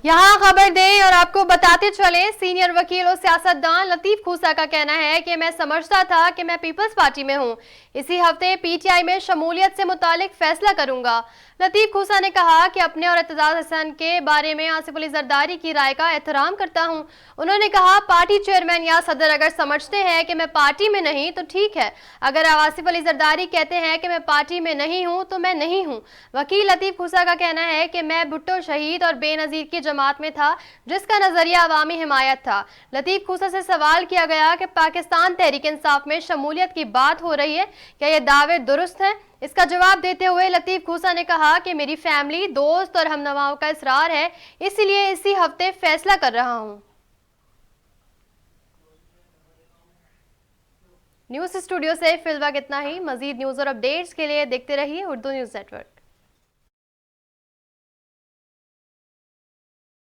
यहाँ खबर दें और आपको बताते चले, सीनियर वकील और सियासतदान लतीफ खूसा का कहना है कि मैं समझता था कि मैं पीपल्स पार्टी में हूँ, इसी हफ्ते पीटीआई में शमूलियत से मुतालिक फैसला करूंगा। लतीफ खूसा ने कहा कि अपने और एतजाज हसन के बारे में आसिफ अली जरदारी की राय का एहतराम करता हूँ। उन्होंने कहा, पार्टी चेयरमैन या सदर अगर समझते हैं कि मैं पार्टी में नहीं तो ठीक है, अगर आसिफ अली जरदारी कहते हैं कि मैं पार्टी में नहीं हूँ तो मैं नहीं हूँ। वकील लतीफ खूसा का कहना है कि मैं भुट्टो शहीद और बेनजीर की जमात में था, जिसका नजरिया अवामी हिमायत था। लतीफ खूसा से सवाल किया गया कि पाकिस्तान तहरीक इंसाफ में शमूलियत की बात हो रही है, क्या ये दावे दुरुस्त हैं? इसका जवाब देते हुए लतीफ खूसा ने कहा कि मेरी फैमिली, दोस्त और हमनवाओं का इसरार है, इसलिए इसी हफ्ते फैसला कर रहा हूं। न्यूज स्टूडियो से फिलहाल इतना ही। मजीद न्यूज और अपडेट्स के लिए देखते रहिए उर्दू न्यूज नेटवर्क।